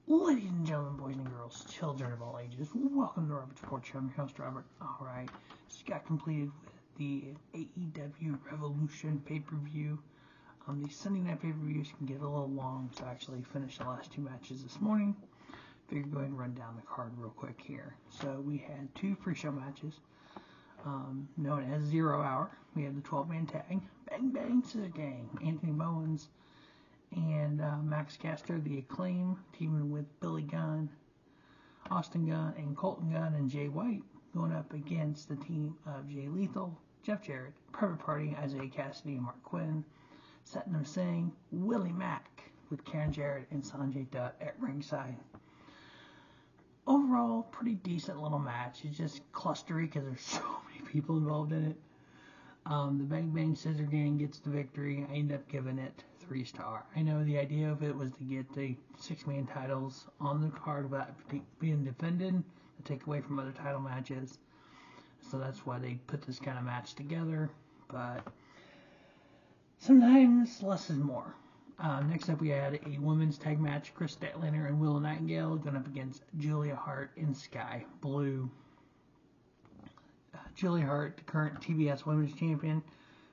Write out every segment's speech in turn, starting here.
Ladies and gentlemen, boys and girls, children of all ages, welcome to Robert's Report Show. I'm your host, Robert. Alright, just got completed with the AEW Revolution pay-per-view. These Sunday night pay-per-views can get a little long, so I actually finished the last two matches this morning. Figured go ahead and run down the card real quick here. So we had two pre-show matches, known as 0 Hour. We had the 12-man tag, Bang Bang Scissor Gang, Anthony Bowens and Max Caster, the Acclaim, teaming with Billy Gunn, Austin Gunn, and Colten Gunn and Jay White, going up against the team of Jay Lethal, Jeff Jarrett, Private Party, Isiah, Kassidy, and Marq Quen, Satnam, Singh, Willie, Mack, with Karen, Jarrett, and Sonjay Dutt at ringside. Overall, pretty decent little match. It's just clustery because there's so many people involved in it. The Bang Bang Scissor Gang gets the victory. I end up giving it 3-star. I know the idea of it was to get the 6-man titles on the card without being defended, to take away from other title matches. So that's why they put this kind of match together. But sometimes less is more. Next up, we had a women's tag match. Kris, Statlander, and Willow Nightingale going up against Julia Hart and Skye Blue. Julia Hart, the current TBS Women's Champion,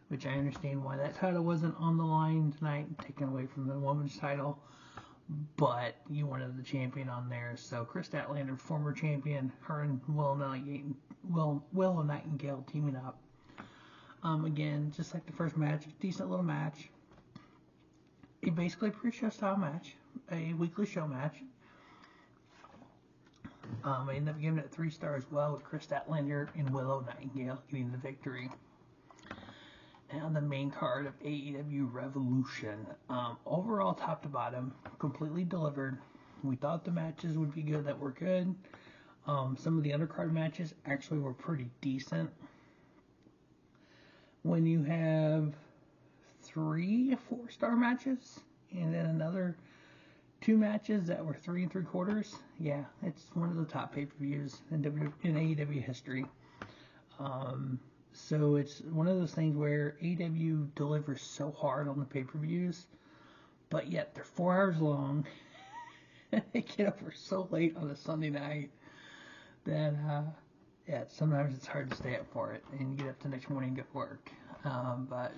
which I understand why that title wasn't on the line tonight, taken away from the women's title, but you wanted the champion on there. So Kris Statlander, former champion, her and Willow Nightingale teaming up. Again, just like the first match, decent little match. Basically a pre-show style match, a weekly show match. I ended up giving it 3 stars as well, with Kris Statlander and Willow Nightingale getting the victory. Now the main card of AEW Revolution. Overall, top to bottom, completely delivered. We thought the matches would be good that were good. Some of the undercard matches actually were pretty decent. When you have 3 4-star matches and then another 2 matches that were 3 3/4, yeah, it's one of the top pay-per-views in AEW history. So it's one of those things where AEW delivers so hard on the pay-per-views, but yet they're 4 hours long. They get over so late on a Sunday night that yeah, sometimes it's hard to stay up for it and get up the next morning and get work. But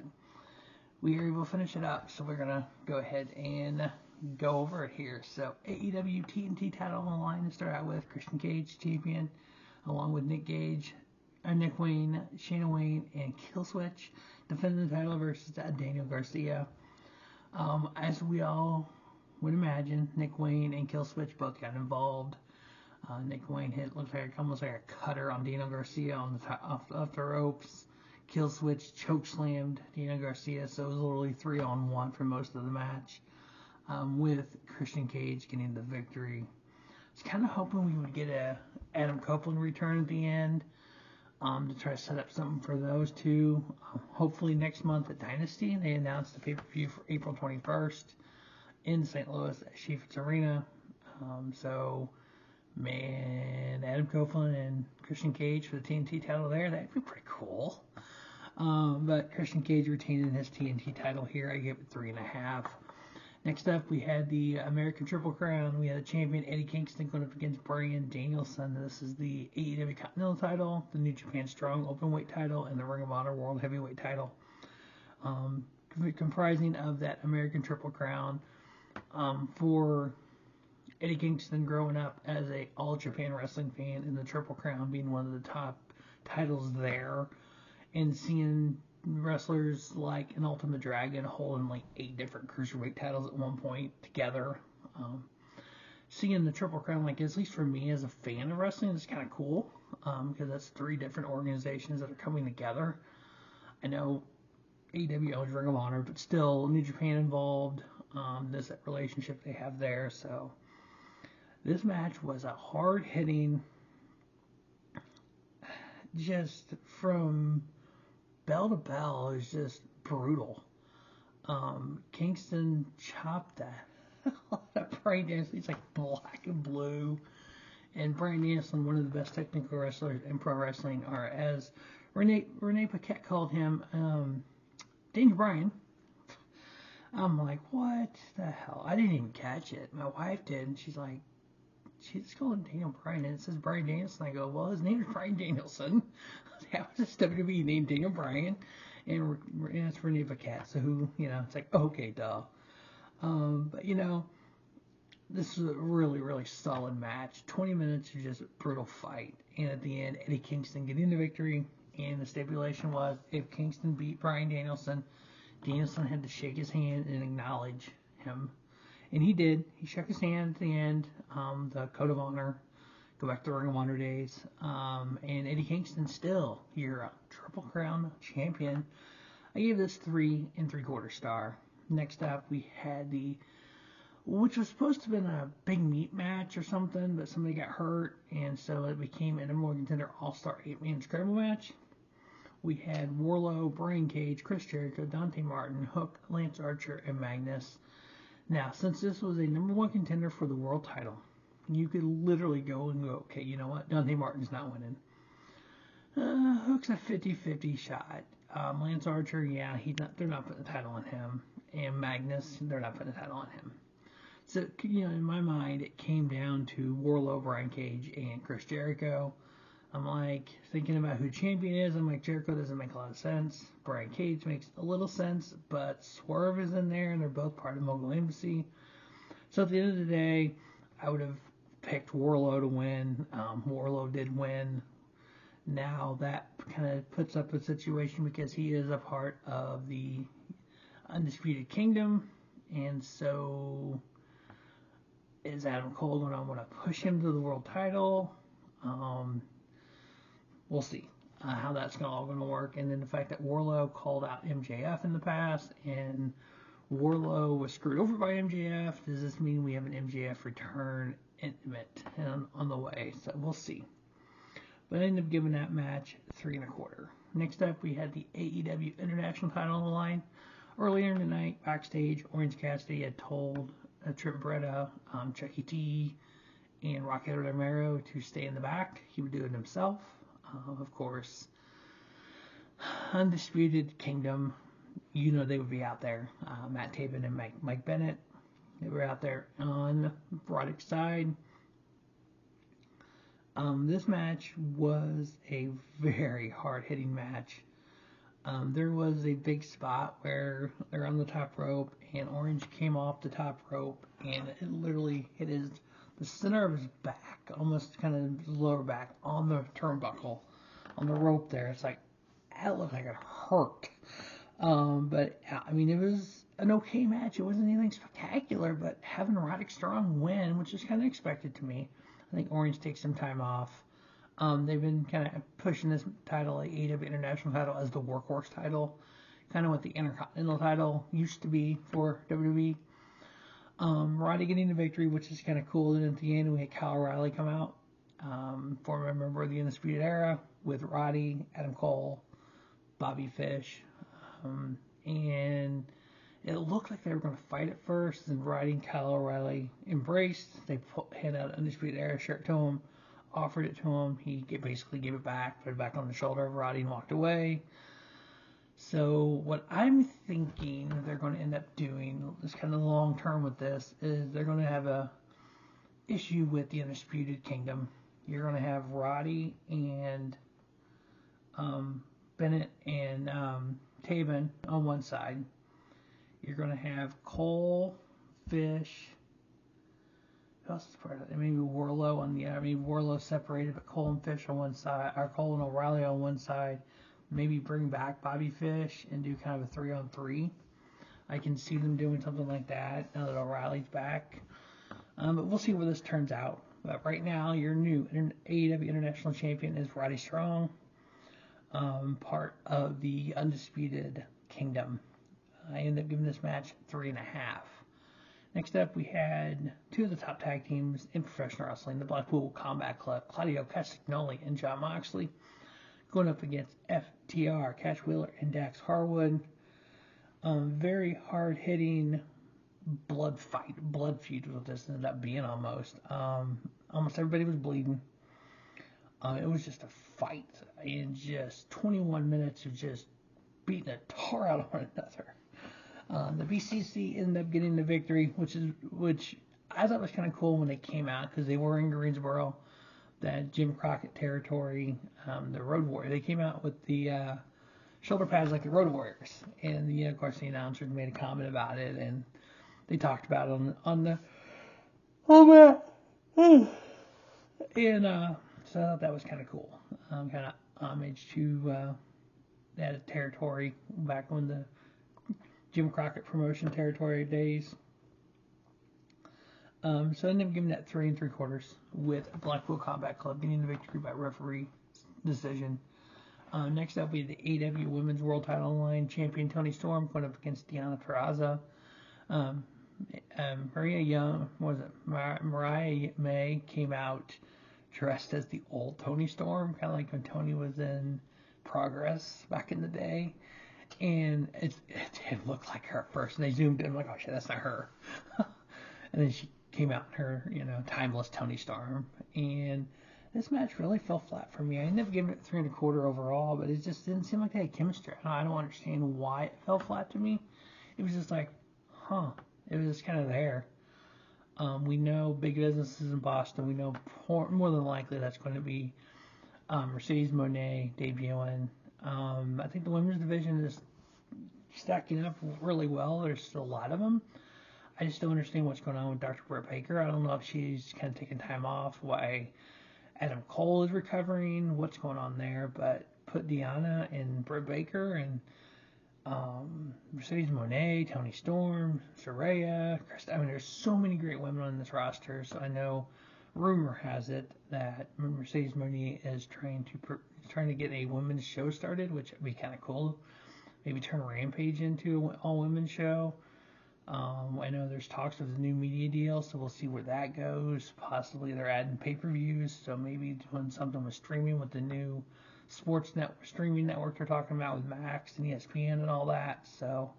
we are able to finish it up, so we're gonna go ahead and go over it here. So AEW TNT title on the line to start out with. Christian Cage champion, along with Nick Wayne, Shayna Wayne, and Killswitch defending the title versus Daniel Garcia. As we all would imagine, Nick Wayne and Killswitch both got involved. Nick Wayne looked like almost like a cutter on Daniel Garcia on the off the ropes. Killswitch chokeslammed Daniel Garcia, so it was literally 3-on-1 for most of the match. With Christian Cage getting the victory. I was kind of hoping we would get a Adam Copeland return at the end, to try to set up something for those two. Hopefully next month at Dynasty, they announced the pay-per-view for April 21st in St. Louis at Sheaford's Arena. So, man, Adam Copeland and Christian Cage for the TNT title there, that'd be pretty cool. But Christian Cage retaining his TNT title here. I gave it 3.5. Next up, we had the American Triple Crown. We had the champion Eddie Kingston going up against Bryan, Danielson. This is the AEW Continental title, the New Japan Strong Openweight title, and the Ring of Honor World Heavyweight title. Comprising of that American Triple Crown. For Eddie Kingston growing up as a All Japan Wrestling fan, and the Triple Crown being one of the top titles there, and seeing wrestlers like an Ultimate Dragon holding like 8 different cruiserweight titles at one point together. Seeing the Triple Crown, like, at least for me as a fan of wrestling, is kind of cool, because that's 3 different organizations that are coming together. I know AEW owns Ring of Honor, but still New Japan involved. There's that relationship they have there. So this match was a hard-hitting, just from bell to bell, is just brutal. Kingston chopped that Bryan Danielson. He's like black and blue. And Bryan Danielson, one of the best technical wrestlers in pro wrestling, or as Renee Paquette called him, Daniel Bryan. I'm like, what the hell? I didn't even catch it. My wife did, and she's like, she's calling Daniel Bryan, and it says Bryan Danielson. I go, well, his name is Bryan Danielson. That was his WWE name, Daniel Bryan, and it's Renee Paquette. So who, it's like, okay, duh. But this was a really, really solid match. 20 minutes of just brutal fight, and at the end, Eddie Kingston getting the victory. And the stipulation was, if Kingston beat Bryan Danielson, Danielson had to shake his hand and acknowledge him. And he did. He shook his hand at the end, the code of honor, go back to Ring of Honor days. And Eddie Kingston still, you're a Triple Crown champion. I gave this 3 3/4 star. Next up, we had which was supposed to have been a big meat match or something, but somebody got hurt, and so it became a number one contender all-star 8-man scramble match. We had Warlow, Brian Cage, Chris Jericho, Dante Martin, Hook, Lance Archer, and Magnus. Now, since this was a number one contender for the world title, you could literally go and go, okay, you know what? Dante Martin's not winning. Hook's a 50-50 shot. Lance Archer, yeah, they're not putting the title on him. And Magnus, they're not putting the title on him. So, in my mind, it came down to Warlow, Brian Cage, and Chris Jericho. I'm like, thinking about who champion is. I'm like, Jericho doesn't make a lot of sense. Brian Cage makes a little sense, but Swerve is in there, and they're both part of Mogul Embassy. So at the end of the day, I would have picked Warlow to win. Warlow did win. Now that kind of puts up a situation because he is a part of the Undisputed Kingdom, and so is Adam Cole going to want to push him to the world title? We'll see how that's all going to work. And then the fact that Warlow called out MJF in the past, and Warlow was screwed over by MJF. Does this mean we have an MJF return intimate on the way? So we'll see. But I ended up giving that match 3 1/4. Next up, we had the AEW International title on the line. Earlier in the night, backstage, Orange Cassidy had told Trent Beretta, Chucky T, and Raquel Romero to stay in the back. He would do it himself. Of course, Undisputed Kingdom, they would be out there. Matt Taven and Mike Bennett, they were out there on Roddick's side. This match was a very hard-hitting match. There was a big spot where they're on the top rope, and Orange came off the top rope, and it literally hit the center of his back, almost kind of his lower back, on the turnbuckle, on the rope there. It's like, that looked like it hurt. But, it was an okay match. It wasn't anything spectacular, but having Roddick Strong win, which is kind of expected to me. I think Orange takes some time off. They've been kind of pushing this title, the AEW International title, as the workhorse title, kind of what the Intercontinental title used to be for WWE. Roddy getting the victory, which is kind of cool. And at the end, we had Kyle O'Reilly come out, former member of the Undisputed Era, with Roddy, Adam Cole, Bobby Fish, and it looked like they were going to fight at first, and Roddy and Kyle O'Reilly embraced. They handed out an Undisputed Era shirt to him, offered it to him. He basically gave it back, put it back on the shoulder of Roddy, and walked away. So what I'm thinking they're going to end up doing, is kind of long term with this, is they're going to have a issue with the Undisputed Kingdom. You're going to have Roddy and Bennett and Taven on one side. You're going to have Cole, Fish, who else is part of it? Maybe Warlow on the other. Warlow separated, but Cole and Fish on one side, or Cole and O'Reilly on one side. Maybe bring back Bobby Fish and do kind of a 3-on-3. I can see them doing something like that now that O'Reilly's back. But we'll see where this turns out. But right now, your new AEW International Champion is Roddy Strong, part of the Undisputed Kingdom. I ended up giving this match 3.5. Next up, we had two of the top tag teams in professional wrestling, the Blackpool Combat Club, Claudio Castagnoli and Jon Moxley, going up against FTR, Cash Wheeler and Dax Harwood. Very hard-hitting blood feud was what this ended up being almost. Almost everybody was bleeding. It was just a fight in just 21 minutes of just beating the tar out of one another. The BCC ended up getting the victory, which I thought was kind of cool when they came out because they were in Greensboro, that Jim Crockett territory, the Road Warriors. They came out with the shoulder pads like the Road Warriors, and of course the announcers made a comment about it, and they talked about it on the and so I thought that was kind of cool, kind of homage to that territory back when the Jim Crockett promotion territory days. So I ended up giving that 3 3/4 with Blackpool Combat Club getting the victory by referee decision. Next up, we had the AEW Women's World Title line champion Toni Storm going up against Deonna Purrazzo. Mariah May came out dressed as the old Toni Storm, kind of like when Toni was in Progress back in the day. And it didn't look like her at first. And they zoomed in, I'm like, oh shit, that's not her. And then she came out in her, timeless Toni Storm. And this match really fell flat for me. I ended up giving it 3 1/4 overall, but it just didn't seem like they had chemistry. I don't understand why it fell flat to me. It was just like, it was just kind of there. We know big businesses in Boston. We know more than likely that's going to be Mercedes Moné debuting. I think the women's division is stacking up really well. There's still a lot of them. I just don't understand what's going on with Dr. Britt Baker. I don't know if she's kind of taking time off, why Adam Cole is recovering, what's going on there. But put Deonna and Britt Baker and Mercedes Moné, Toni Storm, Saraya, Kris. I mean, there's so many great women on this roster. So I know rumor has it that Mercedes Moné is trying to get a women's show started, which would be kind of cool. Maybe turn Rampage into an all-women's show. I know there's talks of the new media deal, so we'll see where that goes. Possibly they're adding pay-per-views, so maybe doing something with streaming with the new sports network, streaming network they're talking about with Max and ESPN and all that. So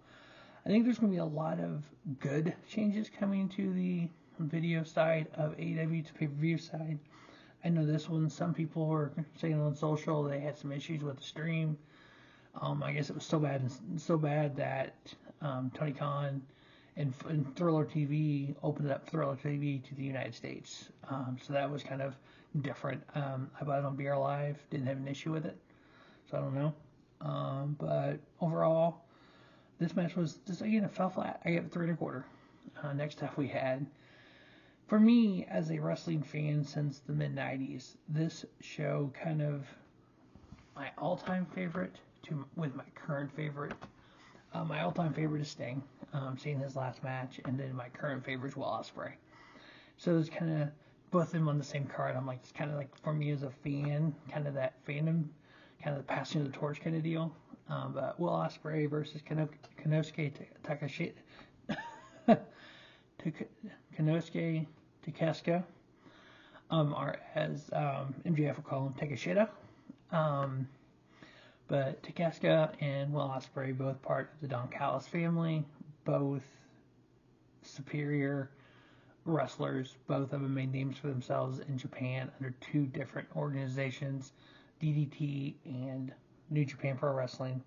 I think there's going to be a lot of good changes coming to the video side of AEW to pay-per-view side. I know this one, some people were saying on social they had some issues with the stream. I guess it was so bad that Tony Khan and Thriller TV opened up Thriller TV to the United States. So that was kind of different. I bought it on BR Live, didn't have an issue with it, so I don't know. But overall, this match was just, again, it fell flat. I gave it 3 1/4. Next up we had, for me as a wrestling fan since the mid-90s, this show kind of my all-time favorite with my current favorite. My all-time favorite is Sting, seeing his last match, and then my current favorite is Will Ospreay. So it's kind of both of them on the same card. I'm like, it's kind of like, for me as a fan, kind of that fandom, kind of the passing of the torch kind of deal. But Will Ospreay versus Konosuke Takeshita, or as MJF will call him, Takeshita. But Takeshita and Will Ospreay, both part of the Don Callis family, both superior wrestlers. Both of them made names for themselves in Japan under 2 different organizations, DDT and New Japan Pro Wrestling.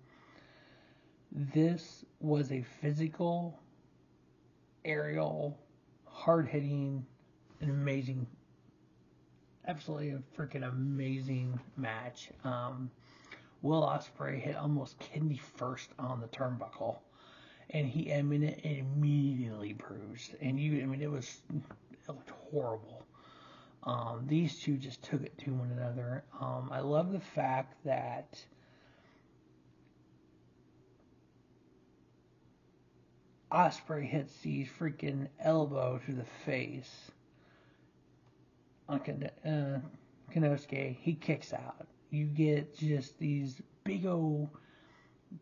This was a physical, aerial, hard-hitting, an amazing, absolutely a freaking amazing match. Will Ospreay hit almost kidney first on the turnbuckle, and it immediately bruised. And it looked horrible. These two just took it to one another. I love the fact that Ospreay hits the freaking elbow to the face on Konosuke. He kicks out. You get just these big old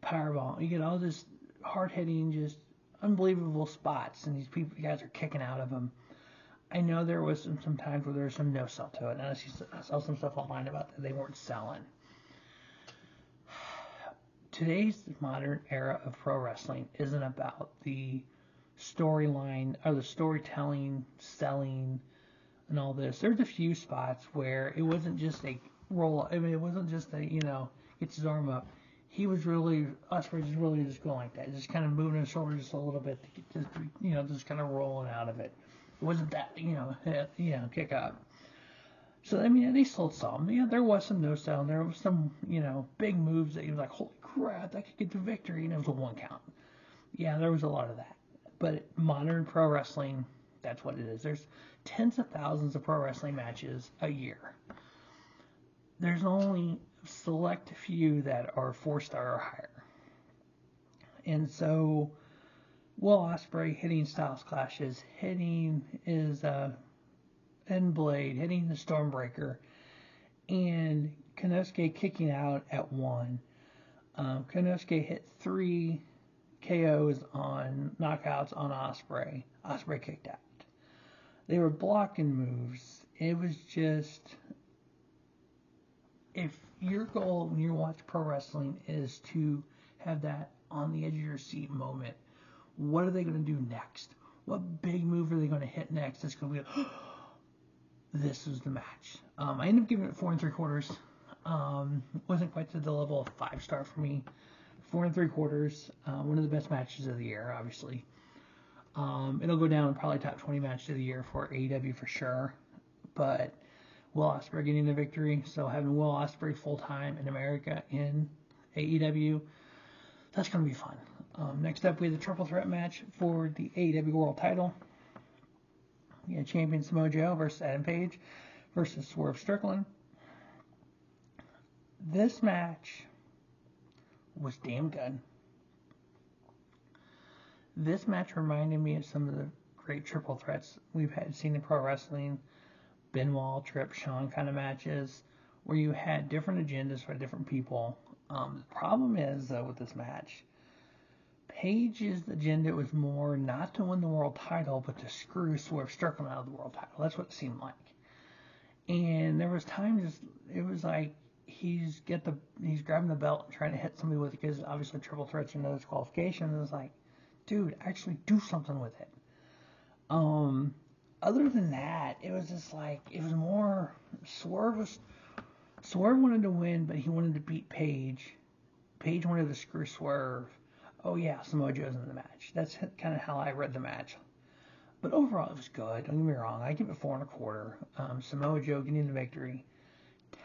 powerbomb. You get all this hard-hitting, just unbelievable spots, and these guys are kicking out of them. I know there was some times where there was some no-sell to it, and I saw some stuff online about that they weren't selling. Today's modern era of pro wrestling isn't about the storyline or the storytelling, selling, and all this. There's a few spots where it wasn't just a roll. It wasn't just a, gets his arm up. Ospreay was really just going like that, just kind of moving his shoulders just a little bit, just kind of rolling out of it. It wasn't that, kick up. So, I mean, they sold some. Yeah, there was some nose down. There was some, big moves that you were like, holy crap, that could get the victory, and it was a 1 count. Yeah, there was a lot of that. But modern pro wrestling, that's what it is. There's tens of thousands of pro wrestling matches a year. There's only select few that are 4-star or higher. And so, Will Ospreay hitting Styles Clashes, hitting his End Blade, hitting the Stormbreaker, and Konosuke kicking out at 1. Konosuke hit 3 KOs on knockouts on Ospreay. Ospreay kicked out. They were blocking moves. It was just, if your goal when you watch pro wrestling is to have that on the edge of your seat moment, what are they going to do next? What big move are they going to hit next? It's going to be this is the match. I ended up giving it 4 3/4. Wasn't quite to the level of 5-star for me. 4 3/4. One of the best matches of the year, obviously. It'll go down probably top 20 match of the year for AEW for sure. But Will Ospreay getting the victory. So having Will Ospreay full time in America in AEW, that's going to be fun. Next up, we have the triple threat match for the AEW World Title. We had champion Samoa Joe versus Adam Page versus Swerve Strickland. This match was damn good. This match reminded me of some of the great triple threats we've seen in pro wrestling. Benoit, Tripp, Shawn kind of matches where you had different agendas for different people. The problem is, though, with this match, Page's agenda was more not to win the world title, but to screw Swerve Strickland out of the world title. That's what it seemed like. And there was times it was like he's grabbing the belt and trying to hit somebody with it because obviously triple threats are no disqualification. And it's like, dude, actually do something with it. Other than that, it was just like it was more Swerve wanted to win, but he wanted to beat Page. Page wanted to screw Swerve. Oh yeah, Samoa Joe's in the match. That's kind of how I read the match. But overall, it was good. Don't get me wrong. I give it 4 1/4. Samoa Joe getting the victory,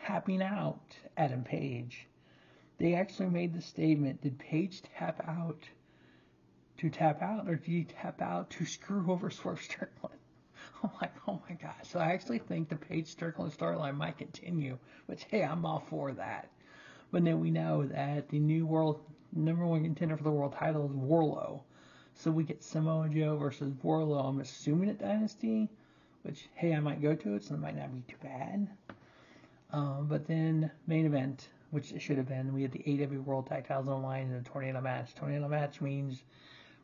tapping out Adam Page. They actually made the statement: did Page tap out, or did he tap out to screw over Swerve Strickland? I'm like, oh my gosh. So I actually think the Page Strickland storyline might continue, which, hey, I'm all for that. But then we know that the new number 1 contender for the world title is Willow. So we get Samoa Joe versus Willow. I'm assuming at Dynasty, which, hey, I might go to it, so it might not be too bad. But then main event, which it should have been, we had the AEW World Tag Titles on the line in a tornado match. Tornado match means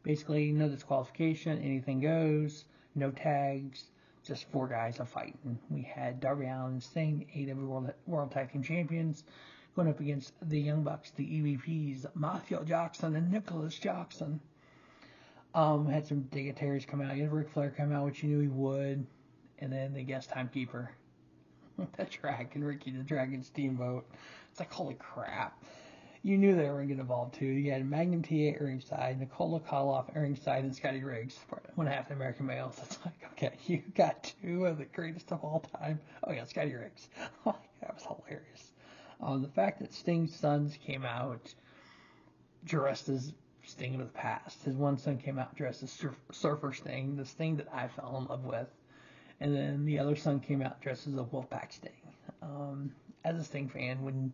basically no disqualification, anything goes, no tags, just 4 guys are fighting. We had Darby Allin and Singh, AEW World Tag Team Champions, going up against the Young Bucks, the EVPs, Matthew Jackson and Nicholas Jackson. Had some dignitaries come out. You had Ric Flair come out, which you knew he would. And then the guest timekeeper. The Dragon, Ricky the Dragon Steamboat. It's like, holy crap. You knew they were going to get involved too. You had Magnum TA at ringside, Nicola Koloff at ringside, and Scotty Riggs, 1/2 the American males. It's like, okay, you got 2 of the greatest of all time. Oh yeah, Scotty Riggs. Oh, that was hilarious. The fact that Sting's sons came out dressed as Sting of the past. His one son came out dressed as Surfer Sting, the Sting that I fell in love with. And then the other son came out dressed as a Wolfpack Sting. As a Sting fan, when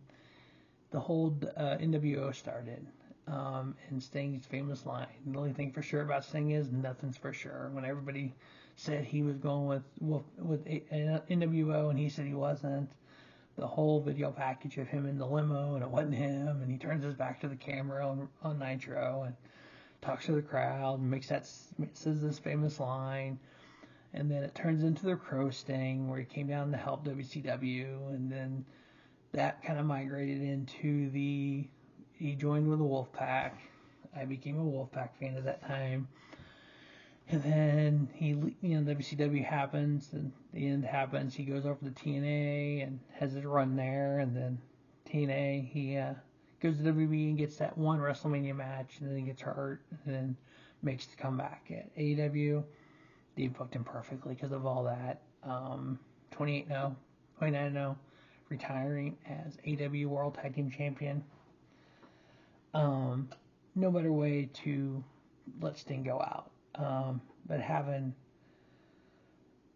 the whole NWO started, and Sting's famous line, the only thing for sure about Sting is nothing's for sure. When everybody said he was going with NWO and he said he wasn't, the whole video package of him in the limo and it wasn't him, and he turns his back to the camera on Nitro and talks to the crowd and says this famous line, and then it turns into the Crow Sting where he came down to help WCW, and then that kind of migrated into he joined with the Wolfpack. I became a Wolfpack fan at that time. And then WCW happens, and the end happens. He goes over to TNA and has his run there, and then TNA, he goes to WWE and gets that one WrestleMania match, and then he gets hurt, and then makes the comeback at AEW. They booked him perfectly because of all that. 28-0, 29-0, retiring as AEW World Tag Team Champion. No better way to let Sting go out. But having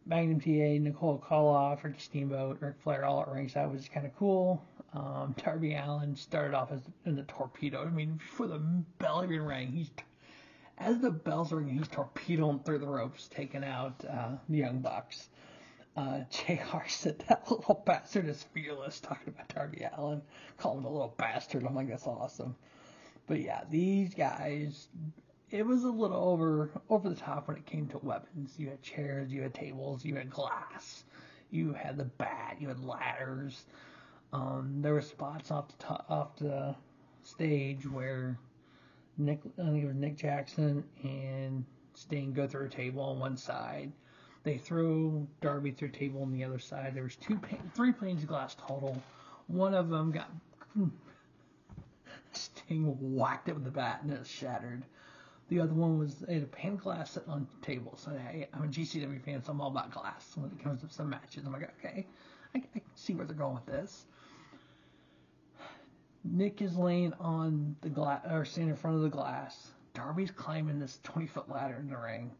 Magnum TA, Nicole Koloff, Ricky Steamboat, Ric Flair all at ringside was kind of cool. Darby Allin started off as in the torpedo. I mean, before the bell even rang, as the bells ring, he's torpedoing through the ropes, taking out the Young Bucks. JR said that little bastard is fearless, talking about Darby Allin, calling him a little bastard. I'm like, that's awesome. But yeah, these guys, it was a little over the top when it came to weapons. You had chairs, you had tables, you had glass, you had the bat, you had ladders. There were spots off the stage where I think it was Nick Jackson and Sting go through a table on one side. They throw Darby through a table on the other side. There was three panes of glass total. One of them got Sting whacked it with the bat and it shattered. The other one was they had a pane of glass sitting on the table. So hey, I'm a GCW fan, so I'm all about glass when it comes to some matches. I'm like, okay, I can see where they're going with this. Nick is laying on the glass, or standing in front of the glass. Darby's climbing this 20-foot ladder in the ring.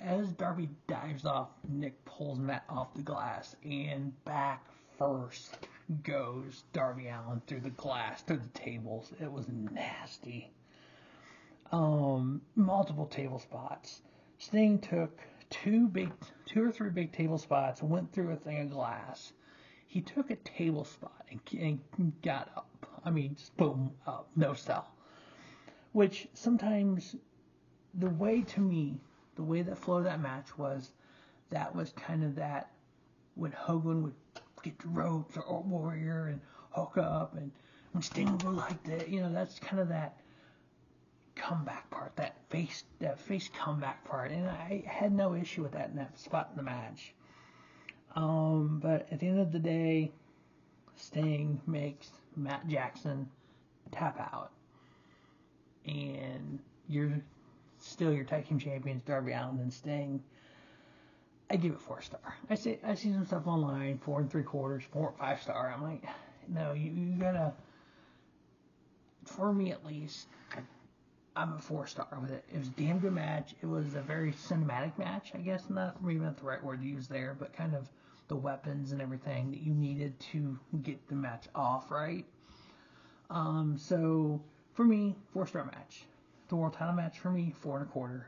As Darby dives off, Nick pulls Matt off the glass, and back first goes Darby Allin through the glass, through the tables. It was nasty. Multiple table spots. Sting took two or three big table spots and went through a thing of glass. He took a table spot and got up. I mean, just boom, up, no sell. Which sometimes, the way that flow of that match was kind of that when Hogan would get the ropes or Warrior and hook up, and when Sting would go like that, that's kind of that comeback part, that face comeback part, and I had no issue with that in that spot in the match. But at the end of the day, Sting makes Matt Jackson tap out, and you're still your tag team champions, Darby Allin and Sting. I give it 4-star. I see some stuff online, 4 3/4, 5-star. I'm like, no, you gotta. For me at least, I'm a 4-star with it. It was a damn good match. It was a very cinematic match, I guess. Maybe not the right word to use there, but kind of the weapons and everything that you needed to get the match off right. So for me, 4-star match. The world title match for me, 4 1/4.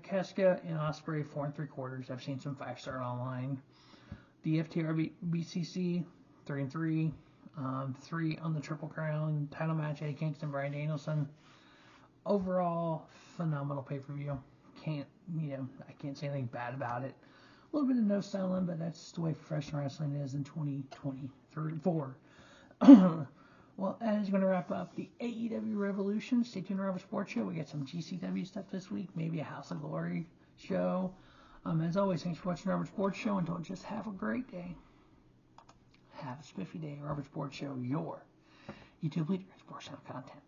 Kassidy and Ospreay, 4 3/4. I've seen some 5-star online. The FTR BCC, 3 3. 3 on the Triple Crown title match. Eddie Kingston, Bryan Danielson. Overall, phenomenal pay-per-view. I can't say anything bad about it. A little bit of no selling, but that's the way professional wrestling is in 2024. Well, that is going to wrap up the AEW Revolution. Stay tuned to Robert Sports Show. We got some GCW stuff this week, maybe a House of Glory show. As always, thanks for watching Robert Sports Show, and don't just have a great day. Have a spiffy day. Robert Sports Show, your YouTube leader in sports channel content.